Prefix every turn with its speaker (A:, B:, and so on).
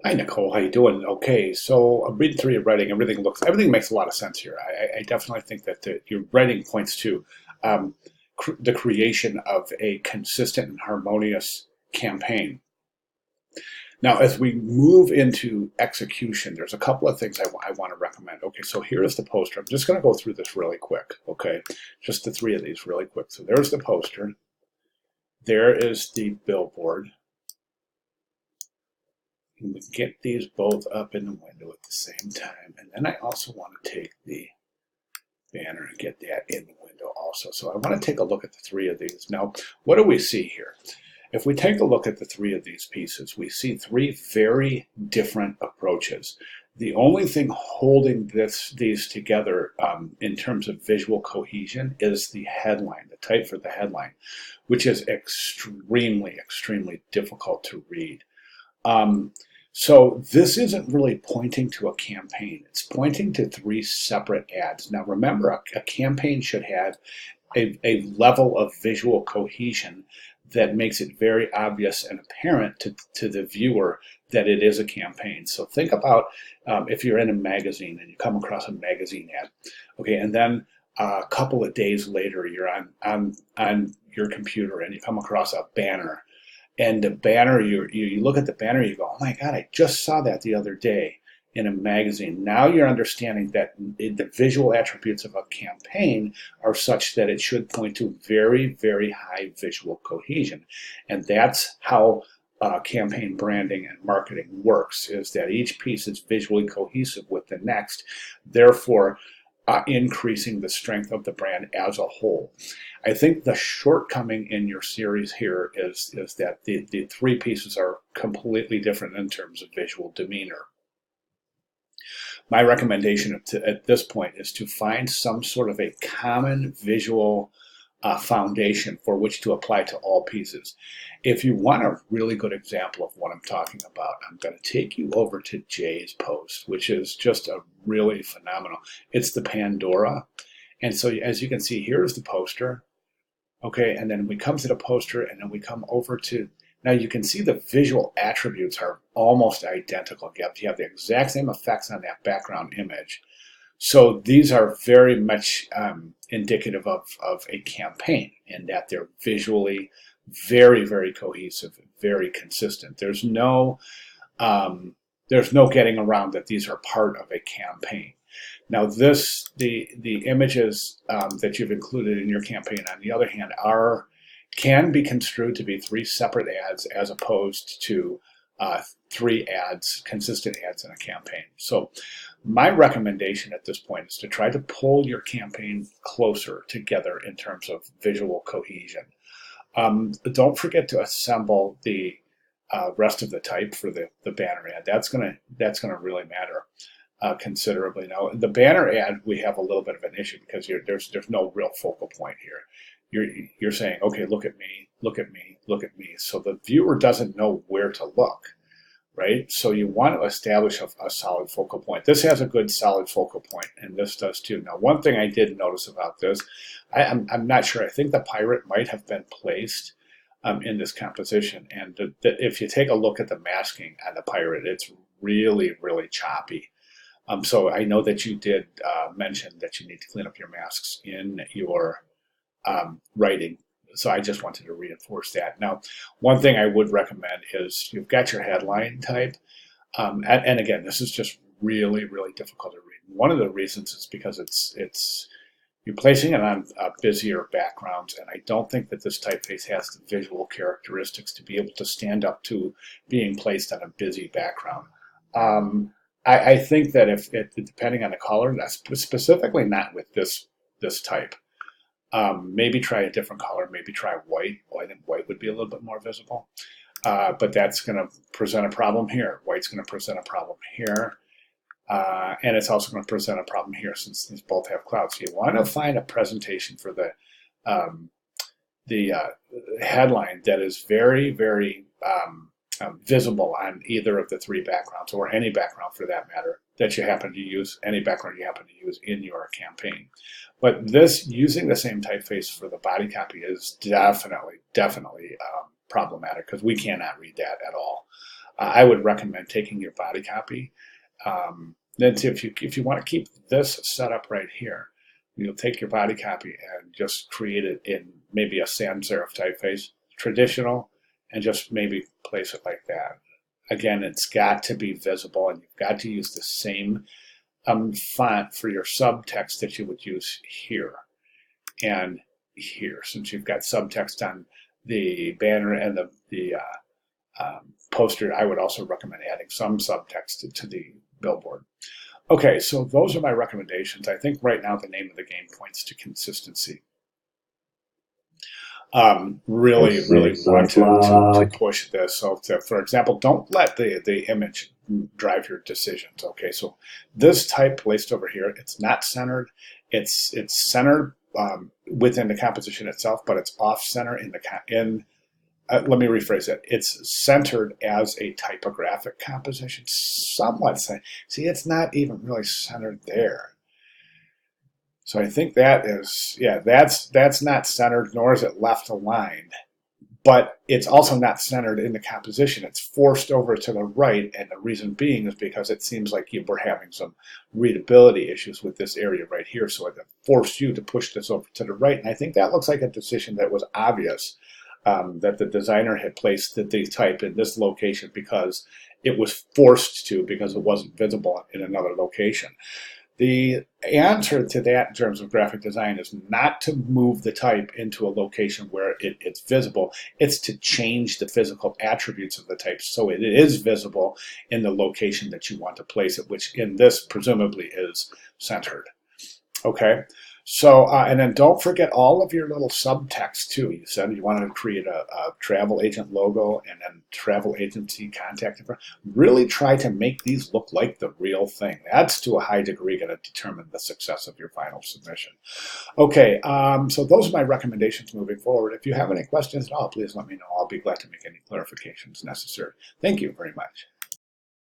A: Hi Nicole, how you doing? Okay, so I'm reading through your writing. Everything makes a lot of sense here. I definitely think that your writing points to um, the creation of a consistent and harmonious campaign. Now, as we move into execution, there's a couple of things I want to recommend. Okay, so here is the poster. I'm just going to go through this really quick. Okay, just the three of these really quick. So there's the poster. There is the billboard. And we can get these both up in the window at the same time. And then I also want to take the banner and get that in the window also. So I want to take a look at the three of these. Now, what do we see here? If we take a look at the three of these pieces, we see three very different approaches. The only thing holding these together in terms of visual cohesion is the headline, the type for the headline, which is extremely, extremely difficult to read. Um, so this isn't really pointing to a campaign. It's pointing to three separate ads. Now remember, a campaign should have a level of visual cohesion that makes it very obvious and apparent to the viewer that it is a campaign. So think about if you're in a magazine and you come across a magazine ad, okay, and then a couple of days later you're on your computer and you come across a banner, and the banner, you look at the banner, you go, oh my God, I just saw that the other day in a magazine. Now you're understanding that the visual attributes of a campaign are such that it should point to very, very high visual cohesion. And that's how campaign branding and marketing works, is that each piece is visually cohesive with the next. Therefore, increasing the strength of the brand as a whole. I think the shortcoming in your series here is that the three pieces are completely different in terms of visual demeanor. My recommendation at this point is to find some sort of a common visual foundation for which to apply to all pieces. If you want a really good example of what I'm talking about, I'm going to take you over to Jay's post, which is just a really phenomenal. It's the Pandora. And so as you can see, here's the poster. Okay, and then we come to the poster, and then we come over to, now you can see the visual attributes are almost identical. You have the exact same effects on that background image. So these are very much indicative of a campaign in that they're visually very, very cohesive, very consistent. There's no getting around that these are part of a campaign. Now the images that you've included in your campaign, on the other hand, can be construed to be three separate ads as opposed to three ads, consistent ads in a campaign. So my recommendation at this point is to try to pull your campaign closer together in terms of visual cohesion. Don't forget to assemble the rest of the type for the banner ad. That's gonna really matter considerably. Now, the banner ad, we have a little bit of an issue because there's no real focal point here. You're saying, okay, look at me, look at me, look at me. So the viewer doesn't know where to look, right? So you want to establish a solid focal point. This has a good solid focal point, and this does too. Now, one thing I did notice about this, I'm not sure. I think the pirate might have been placed in this composition, and if you take a look at the masking on the pirate, it's really, really choppy. So I know that you did mention that you need to clean up your masks in your writing. So I just wanted to reinforce that. Now, one thing I would recommend is you've got your headline type. And again, this is just really, really difficult to read. One of the reasons is because you're placing it on busier backgrounds, and I don't think that this typeface has the visual characteristics to be able to stand up to being placed on a busy background. I think that if depending on the color, specifically not with this type, maybe try a different color. Maybe try white. Well, I think white would be a little bit more visible, but that's going to present a problem here. White's going to present a problem here, and it's also going to present a problem here since these both have clouds. So you want to find a presentation for the headline that is very, very visible on either of the three backgrounds, or any background for that matter that you happen to use, any background you happen to use in your campaign. But this, using the same typeface for the body copy, is definitely problematic because we cannot read that at all. I would recommend taking your body copy. Then if you want to keep this set up right here, you'll take your body copy and just create it in maybe a sans serif typeface, traditional, and just maybe place it like that. Again, it's got to be visible, and you've got to use the same font for your subtext that you would use here and here, since you've got subtext on the banner and the poster. I would also recommend adding some subtext to the billboard. Okay, so those are my recommendations. I think right now the name of the game points to consistency. Really want to push this. So, for example, don't let the image drive your decisions. Okay, so this type placed over here, it's not centered. It's centered within the composition itself, but it's off center in the let me rephrase it. It's centered as a typographic composition, somewhat. See, it's not even really centered there. So I think that is, yeah, that's not centered, nor is it left aligned. But it's also not centered in the composition. It's forced over to the right, and the reason being is because it seems like you were having some readability issues with this area right here, so it forced you to push this over to the right. And I think that looks like a decision that was obvious, that the designer had placed the type in this location because it was forced to, because it wasn't visible in another location. The answer to that in terms of graphic design is not to move the type into a location where it's visible. It's to change the physical attributes of the type so it is visible in the location that you want to place it, which in this presumably is centered. Okay, so and then don't forget all of your little subtext too. You said you wanted to create a travel agent logo and then travel agency contact info. Really try to make these look like the real thing. That's to a high degree going to determine the success of your final submission. Okay, so those are my recommendations moving forward. If you have any questions at all, please let me know. I'll be glad to make any clarifications necessary. Thank you very much.